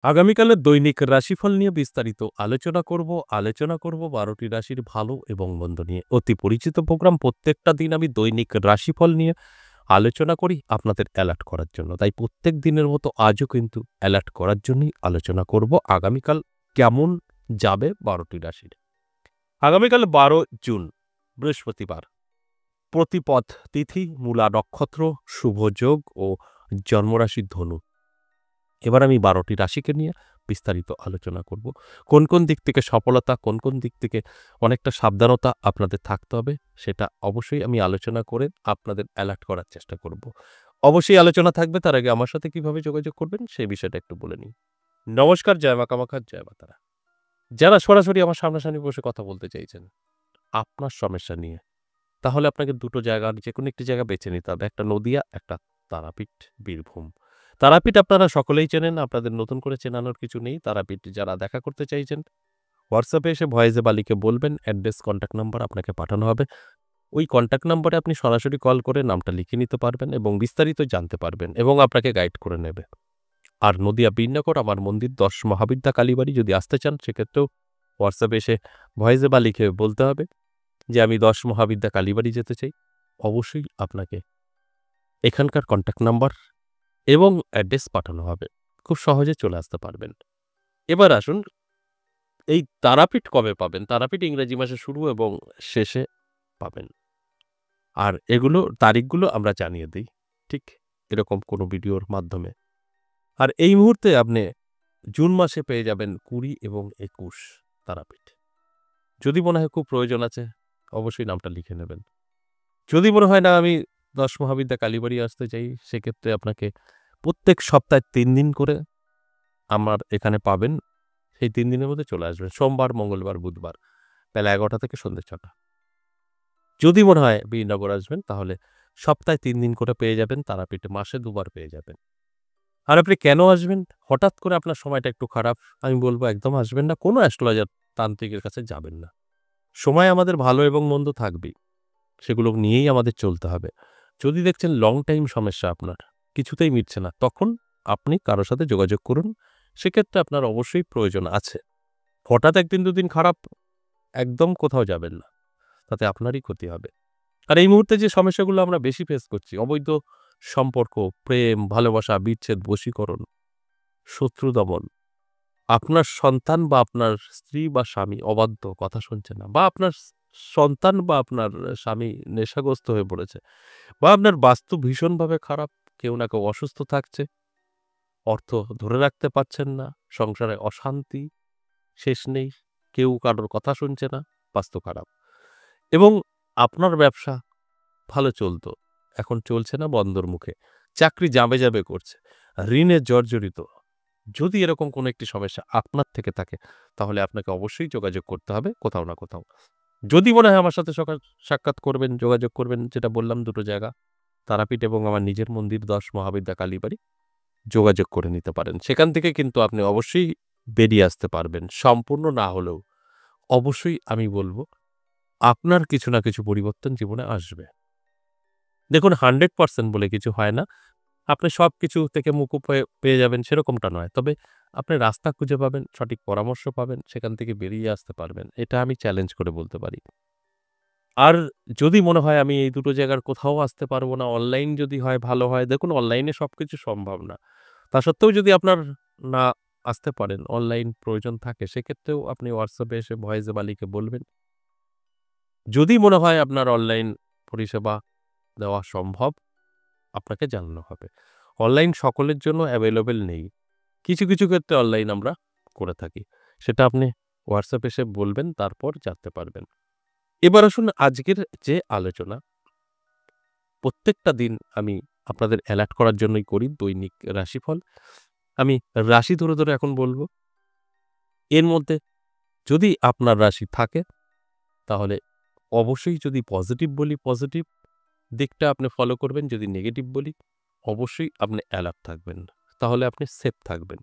আগামীকালের দৈনিক রাশিফল নিয়ে বিস্তারিত আলোচনা করব ১২টি রাশির ভালো এবং মন্দ নিয়ে। অতি পরিচিত প্রোগ্রাম। প্রত্যেকটা দিন আমি দৈনিক রাশিফল নিয়ে আলোচনা করি আপনাদের অ্যালার্ট করার জন্য। তাই প্রত্যেক দিনের মতো আজও কিন্তু অ্যালার্ট করার জন্যই আলোচনা করব আগামীকাল কেমন যাবে ১২টি রাশির। আগামীকাল ১২ জুন বৃহস্পতিবার। প্রতিপদ তিথি, মূলা নক্ষত্র, শুভ যোগ ও জন্মরাশি ধনু। এবার আমি ১২টি রাশিকে নিয়ে বিস্তারিত আলোচনা করব। কোন কোন দিক থেকে সফলতা, কোন কোন দিক থেকে অনেকটা সাবধানতা আপনাদের থাকতে হবে, সেটা অবশ্যই আমি আলোচনা করে আপনাদের অ্যালার্ট করার চেষ্টা করব। অবশ্যই আলোচনা থাকবে। তার আগে আমার সাথে কিভাবে যোগাযোগ করবেন সেই বিষয়টা একটু বলে নিই। নমস্কার, জয় মা কামাখ্যা, জয় মা তারা। যারা সরাসরি আমার সামনাসামনি বসে কথা বলতে চাইছেন আপনার সমস্যা নিয়ে, তাহলে আপনাকে দুটো জায়গার যেকোনো একটি জায়গা বেছে নিতে হবে। একটা নদিয়া, একটা তারাপীঠ, বীরভূম। তারাপীঠ আপনারা সকলেই চেনেন, আপনাদের নতুন করে চেনানোর কিছু নেই। তারাপীঠ যারা দেখা করতে চাইছেন, হোয়াটসঅ্যাপে এসে ভয়েসে বা লিখে বলবেন, অ্যাড্রেস, কন্ট্যাক্ট নাম্বার আপনাকে পাঠানো হবে। ওই কন্ট্যাক্ট নাম্বারে আপনি সরাসরি কল করে নামটা লিখে নিতে পারবেন এবং বিস্তারিত জানতে পারবেন এবং আপনাকে গাইড করে নেবে। আর নদিয়া বীরনগর আমার মন্দির ১০ মহাবিদ্যা কালীবাড়ি যদি আসতে চান, সেক্ষেত্রেও হোয়াটসঅ্যাপে এসে ভয়েসে বা লিখে বলতে হবে যে আমি ১০ মহাবিদ্যা কালীবাড়ি যেতে চাই। অবশ্যই আপনাকে এখানকার কন্ট্যাক্ট নাম্বার এবং অ্যাড্রেস পাঠানো হবে। খুব সহজে চলে আসতে পারবেন। এবার আসুন, এই তারাপীঠ কবে পাবেন? তারাপীঠ ইংরেজি মাসের শুরু এবং শেষে পাবেন। আর এগুলো তারিখগুলো আমরা জানিয়ে দিই, ঠিক এরকম কোনো ভিডিওর মাধ্যমে। আর এই মুহূর্তে আপনি জুন মাসে পেয়ে যাবেন ২০ এবং ২১ তারাপীঠ। যদি মনে হয় খুব প্রয়োজন আছে, অবশ্যই নামটা লিখে নেবেন। যদি মনে হয় না আমি ১০ মহাবিদ্যা কালীবাড়ি আসতে চাই, সেক্ষেত্রে আপনাকে প্রত্যেক সপ্তাহে ৩ দিন করে আমার এখানে পাবেন। সেই ৩ দিনের মধ্যে চলে আসবেন। সোমবার, মঙ্গলবার, বুধবার বেলা ১১টা থেকে সন্ধ্যে ৬টা। যদি মনে হয় বীরনগর আসবেন, তাহলে সপ্তাহে ৩ দিন করে পেয়ে যাবেন। তারাপীঠে মাসে ২ বার পেয়ে যাবেন। আর আপনি কেন আসবেন? হঠাৎ করে আপনার সময়টা একটু খারাপ, আমি বলব একদম আসবেন না। কোনো অ্যাস্ট্রোলজার তান্ত্রিকের কাছে যাবেন না। সময় আমাদের ভালো এবং মন্দ থাকবেই। সেগুলো নিয়েই আমাদের চলতে হবে। যদি দেখছেন লং টাইম সমস্যা আপনার, কিছুতেই মিটছে না, তখন আপনি কারো সাথে যোগাযোগ করুন। সেক্ষেত্রে আপনার অবশ্যই প্রয়োজন আছে। হঠাৎ ১ দিন ২ দিন খারাপ, একদম কোথাও যাবেন না। তাতে আপনারই ক্ষতি হবে। আর এই মুহূর্তে যে সমস্যাগুলো আমরা বেশি ফেস করছি, অবৈধ সম্পর্ক, প্রেম, ভালোবাসা, বিচ্ছেদ, বশীকরণ, শত্রু দমন, আপনার সন্তান বা আপনার স্ত্রী বা স্বামী অবাধ্য, কথা শুনছে না, বা আপনার সন্তান বা আপনার স্বামী নেশাগ্রস্ত হয়ে পড়েছে, বা আপনার বাস্তু ভীষণভাবে খারাপ, কেউ না কেউ অসুস্থ থাকছে, অর্থ ধরে রাখতে পারছেন না, সংসারে অশান্তি শেষ নেই, কেউ কারোর কথা শুনছে না, বাস্তু খারাপ। এবং আপনার ব্যবসা ভালো চলতো, এখন চলছে না, বন্ধর মুখে, চাকরি যাবে করছে, ঋণে জর্জরিত। যদি এরকম কোনো একটি সমস্যা আপনার থেকে থাকে, তাহলে আপনাকে অবশ্যই যোগাযোগ করতে হবে কোথাও না কোথাও। যদি মনে হয় আমার সাথে সাক্ষাৎ করবেন, যোগাযোগ করবেন, যেটা বললাম দুটো জায়গা, তারাপীঠ এবং আমার নিজের মন্দির ১০ মহাবিদ্যা কালীবাড়ি, যোগাযোগ করে নিতে পারেন। সেখান থেকে কিন্তু আপনি অবশ্যই বেরিয়ে আসতে পারবেন। সম্পূর্ণ না হলেও অবশ্যই আমি বলব আপনার কিছু না কিছু পরিবর্তন জীবনে আসবে। দেখুন, 100% বলে কিছু হয় না। আপনি সবকিছু থেকে মুকুব হয়ে পেয়ে যাবেন সেরকমটা নয়। তবে আপনি রাস্তা খুঁজে পাবেন, সঠিক পরামর্শ পাবেন, সেখান থেকে বেরিয়ে আসতে পারবেন। এটা আমি চ্যালেঞ্জ করে বলতে পারি। আর যদি মনে হয় আমি এই দুটো জায়গার কোথাও আসতে পারবো না, অনলাইন যদি হয় ভালো হয়। দেখুন, অনলাইনে সবকিছু সম্ভব না। তা সত্ত্বেও যদি আপনার না আসতে পারেন, অনলাইন প্রয়োজন থাকে, সেক্ষেত্রেও আপনি হোয়াটসঅ্যাপে এসে ভয়েসে বা লিখে বলবেন। যদি মনে হয় আপনার অনলাইন পরিষেবা দেওয়া সম্ভব, আপনাকে জানানো হবে। অনলাইন সকলের জন্য অ্যাভেইলেবল নেই। কিছু ক্ষেত্রে অনলাইন আমরা করে থাকি। সেটা আপনি হোয়াটসঅ্যাপে এসে বলবেন, তারপর জানতে পারবেন। এবার আসুন আজকের যে আলোচনা, প্রত্যেকটা দিন আমি আপনাদের অ্যালার্ট করার জন্যই করি দৈনিক রাশিফল। আমি রাশি ধরে এখন বলব। এর মধ্যে যদি আপনার রাশি থাকে, তাহলে অবশ্যই, যদি পজিটিভ বলি পজিটিভ দিকটা আপনি ফলো করবেন, যদি নেগেটিভ বলি অবশ্যই আপনি অ্যালার্ট থাকবেন। তাহলে আপনি সেফ থাকবেন।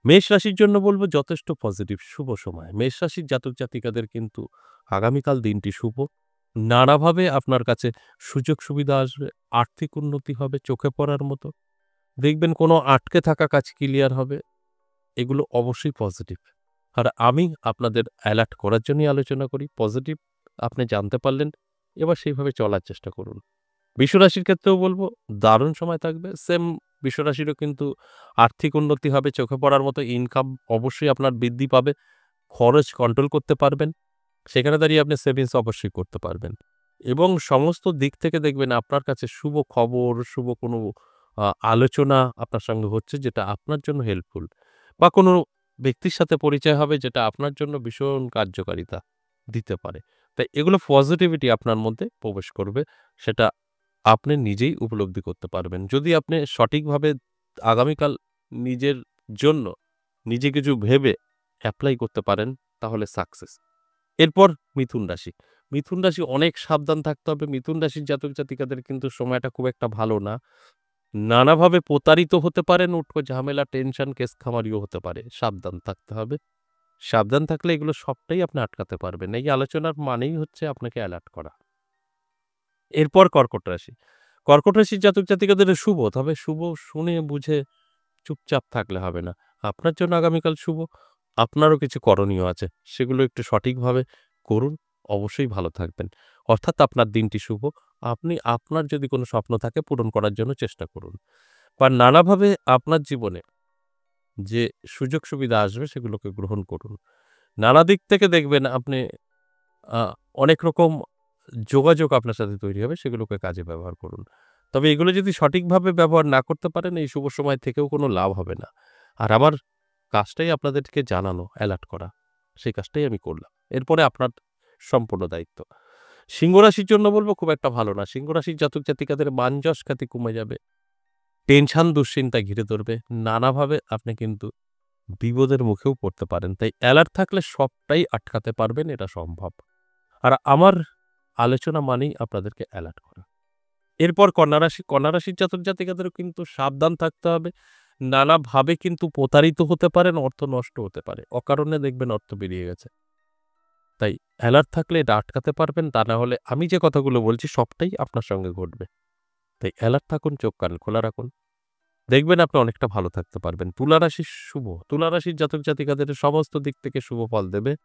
মেষ রাশির জন্য বলব যথেষ্ট পজিটিভ, শুভ সময়। মেষ রাশির জাতক জাতিকাদের কিন্তু আগামীকাল দিনটি শুভ। নানাভাবে আপনার কাছে সুযোগ সুবিধা আসবে, আর্থিক উন্নতি হবে চোখে পড়ার মতো। দেখবেন কোনো আটকে থাকা কাজ ক্লিয়ার হবে। এগুলো অবশ্যই পজিটিভ। আর আমি আপনাদের অ্যালার্ট করার জন্যই আলোচনা করি। পজিটিভ আপনি জানতে পারলেন, এবার সেইভাবে চলার চেষ্টা করুন। বিশ্বরাশির ক্ষেত্রেও বলব দারুণ সময় থাকবে। সেম বিশ্বরাশিরও কিন্তু আর্থিক উন্নতি হবে, চোখে পড়ার মতো ইনকাম অবশ্যই আপনার বৃদ্ধি পাবে। খরচ কন্ট্রোল করতে পারবেন। সেখানে দাঁড়িয়ে আপনি সেভিংস অবশ্যই করতে পারবেন। এবং সমস্ত দিক থেকে দেখবেন আপনার কাছে শুভ খবর, শুভ কোনো আলোচনা আপনার সঙ্গে হচ্ছে যেটা আপনার জন্য হেল্পফুল। বা কোনো ব্যক্তির সাথে পরিচয় হবে যেটা আপনার জন্য ভীষণ কার্যকারিতা দিতে পারে। তাই এগুলো পজিটিভিটি আপনার মধ্যে প্রবেশ করবে। সেটা আপনি নিজেই উপলব্ধি করতে পারবেন। যদি আপনি সঠিকভাবে আগামীকাল নিজের জন্য নিজে কিছু ভেবে এপ্লাই করতে পারেন তাহলে সাকসেস। এরপর মিথুন রাশি। মিথুন রাশি অনেক সাবধান থাকতে হবে। মিথুন রাশির জাতক-জাতিকাদের কিন্তু সময়টা খুব একটা ভালো না। নানাভাবে প্রতারিত হতে পারেন, উটকো ঝামেলা, টেনশন, কেস-খামারিও হতে পারে। সাবধান থাকতে হবে। সাবধান থাকলে এগুলো সবটাই আপনি আটকাতে পারবেন। এই আলোচনার মানেই হচ্ছে আপনাকে অ্যালার্ট করা। এরপর কর্কট রাশি। কর্কট রাশির জাতক-জাতিকাদের শুভ। তবে শুভ শুনে বুঝে চুপচাপ থাকলে হবে না। আপনার জন্য আগামীকাল শুভ। আপনারও কিছু করণীয় আছে। সেগুলো একটু সঠিকভাবে করুন। অবশ্যই ভালো থাকবেন। অর্থাৎ আপনার দিনটি শুভ। আপনি আপনার যদি কোনো স্বপ্ন থাকে পূরণ করার জন্য চেষ্টা করুন। বা নানাভাবে আপনার জীবনে যে সুযোগ সুবিধা আসবে সেগুলোকে গ্রহণ করুন। নানা দিক থেকে দেখবেন আপনি আ অনেক রকম যোগাযোগ আপনার সাথে তৈরি হবে, সেগুলোকে কাজে ব্যবহার করুন। তবে এগুলো যদি সঠিকভাবে ব্যবহার না করতে পারেন, এই শুভ সময় থেকেও কোনো লাভ হবে না। আর আমার কাজটাই আপনাদেরকে জানানো, অ্যালার্ট করা। সেই কাজটাই আমি করলাম। এরপরে আপনার সম্পূর্ণ দায়িত্ব। সিংহ রাশির জন্য বলব খুব একটা ভালো না। সিংহ রাশির জাতক-জাতিকাদের মান-যশ খ্যাতি কমে যাবে। টেনশন, দুশ্চিন্তা ঘিরে ধরবে। নানাভাবে আপনি কিন্তু বিপদের মুখেও পড়তে পারেন। তাই অ্যালার্ট থাকলে সবটাই আটকাতে পারবেন, এটা সম্ভব। আর আমার আলোচনা মানেই আপনাদেরকে অ্যালার্ট করা। এরপর কন্যা রাশি। কন্যা রাশির জাতক-জাতিকাদেরও কিন্তু সাবধান থাকতে হবে। নানাভাবে কিন্তু প্রতারিত হতে পারেন, অর্থ নষ্ট হতে পারে। অকারণে দেখবেন অর্থ বেরিয়ে গেছে। তাই অ্যালার্ট থাকলে এটা আটকাতে পারবেন। তা না হলে আমি যে কথাগুলো বলছি সবটাই আপনার সঙ্গে ঘটবে। তাই অ্যালার্ট থাকুন, চোখ কান খোলা রাখুন। দেখবেন আপনি অনেকটা ভালো থাকতে পারবেন। তুলা রাশি শুভ। তুলা রাশির জাতক-জাতিকাদের সমস্ত দিক থেকে শুভ ফল দেবে।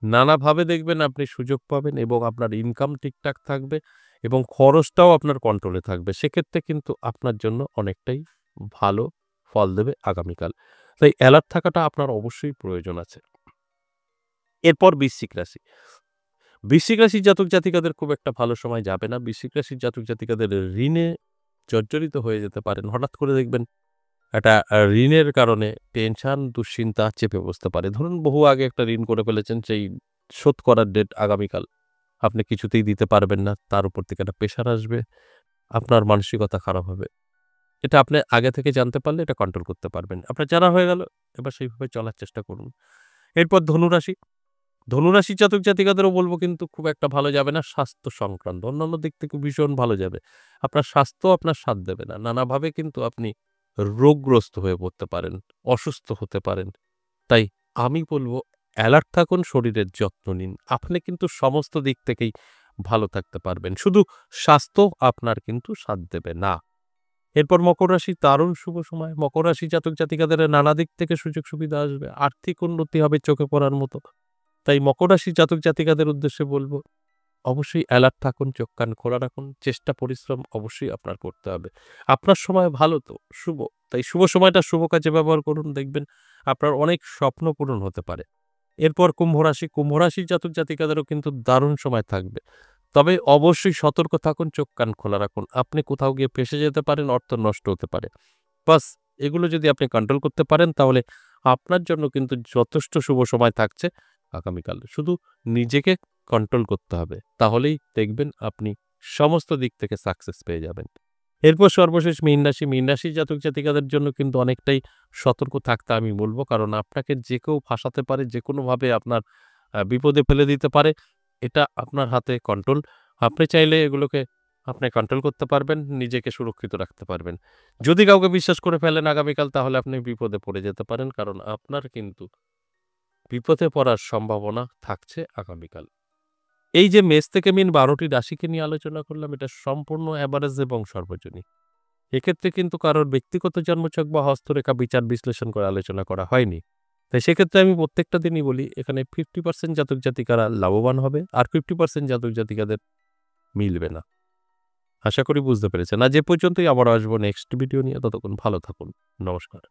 নানাভাবে দেখবেন আপনি সুযোগ পাবেন এবং আপনার ইনকাম ঠিকঠাক থাকবে এবং খরচটাও আপনার কন্ট্রোলে থাকবে। সেক্ষেত্রে কিন্তু আপনার জন্য অনেকটাই ভালো ফল দেবে আগামীকাল। তাই অ্যালার্ট থাকাটা আপনার অবশ্যই প্রয়োজন আছে। এরপর বৃশ্চিক রাশি। বৃশ্চিক রাশির জাতক-জাতিকাদের খুব একটা ভালো সময় যাবে না। বৃশ্চিক রাশির জাতক-জাতিকাদের ঋণে জর্জরিত হয়ে যেতে পারেন। হঠাৎ করে দেখবেন একটা ঋণের কারণে টেনশন, দুশ্চিন্তা চেপে বসতে পারে। ধরুন বহু আগে একটা ঋণ করে ফেলেছেন, সেই শোধ করার ডেট আগামীকাল। আপনি কিছুতেই দিতে পারবেন না। তার উপর থেকে একটা প্রেশার আসবে। আপনার মানসিকতা খারাপ হবে। এটা আপনি আগে থেকে জানতে পারলে এটা কন্ট্রোল করতে পারবেন। আপনার জানা হয়ে গেল। এবার সেইভাবে চলার চেষ্টা করুন। এরপর ধনুরাশি। ধনুরাশির জাতক-জাতিকাদেরও বলব কিন্তু খুব একটা ভালো যাবে না স্বাস্থ্য সংক্রান্ত। অন্যান্য দিক থেকে ভীষণ ভালো যাবে। আপনার স্বাস্থ্য আপনার সাথ দেবে না। নানাভাবে কিন্তু আপনি রোগগ্রস্ত হয়ে পড়তে পারেন, অসুস্থ হতে পারেন। তাই আমি বলব অ্যালার্ট থাকুন, শরীরের যত্ন নিন। আপনি কিন্তু সমস্ত দিক থেকেই ভালো থাকতে পারবেন। শুধু স্বাস্থ্য আপনার কিন্তু সাথ দেবে না। এরপর মকর রাশি দারুণ শুভ সময়। মকর রাশি জাতক-জাতিকাদের নানা দিক থেকে সুযোগ সুবিধা আসবে। আর্থিক উন্নতি হবে চোখে পড়ার মতো। তাই মকর রাশির জাতক-জাতিকাদের উদ্দেশ্যে বলব, অবশ্যই অ্যালার্ট থাকুন, চোখ কান খোলা রাখুন। চেষ্টা পরিশ্রম অবশ্যই আপনার করতে হবে। আপনার সময় ভালো তো, শুভ। তাই শুভ সময়টা শুভ কাজে ব্যবহার করুন। দেখবেন আপনার অনেক স্বপ্ন পূরণ হতে পারে। এরপর কুম্ভ রাশি। কুম্ভ রাশির জাতক-জাতিকাদেরও কিন্তু দারুণ সময় থাকবে। তবে অবশ্যই সতর্ক থাকুন, চোখ কান খোলা রাখুন। আপনি কোথাও গিয়ে ফেঁসে যেতে পারেন, অর্থ নষ্ট হতে পারে। বাস এগুলো যদি আপনি কন্ট্রোল করতে পারেন তাহলে আপনার জন্য কিন্তু যথেষ্ট শুভ সময় থাকছে আগামীকাল। শুধু নিজেকে কন্ট্রোল করতে হবে। তাহলেই দেখবেন আপনি সমস্ত দিক থেকে সাকসেস পেয়ে যাবেন। এরপর সর্বশেষ মীন রাশি। মীন রাশির জাতক-জাতিকাদের জন্য কিন্তু অনেকটাই সতর্ক থাকতে আমি বলব। কারণ আপনাকে যে কেউ ফাঁসাতে পারে, যেকোনোভাবে আপনার বিপদে ফেলে দিতে পারে। এটা আপনার হাতে কন্ট্রোল। আপনি চাইলে এগুলোকে আপনি কন্ট্রোল করতে পারবেন, নিজেকে সুরক্ষিত রাখতে পারবেন। যদি কাউকে বিশ্বাস করে ফেলেন আগামীকাল তাহলে আপনি বিপদে পড়ে যেতে পারেন। কারণ আপনার কিন্তু বিপদে পড়ার সম্ভাবনা থাকছে আগামীকাল। এই যে মেষ থেকে মীন ১২ টি রাশিকে নিয়ে আলোচনা করলাম এটা সম্পূর্ণ এভারেজ এবং সর্বজনীন। এক্ষেত্রে কিন্তু কারোর ব্যক্তিগত জন্মছক বা হস্তরেখা বিচার বিশ্লেষণ করে আলোচনা করা হয়নি। তাই সেক্ষেত্রে আমি প্রত্যেকটা দিনই বলি এখানে 50% জাতক জাতিকারা লাভবান হবে আর 50% জাতক জাতিকাদের মিলবে না। আশা করি বুঝতে পেরেছেন। আজ এ পর্যন্তই, আবারও আসবো নেক্সট ভিডিও নিয়ে। ততক্ষণ ভালো থাকুন। নমস্কার।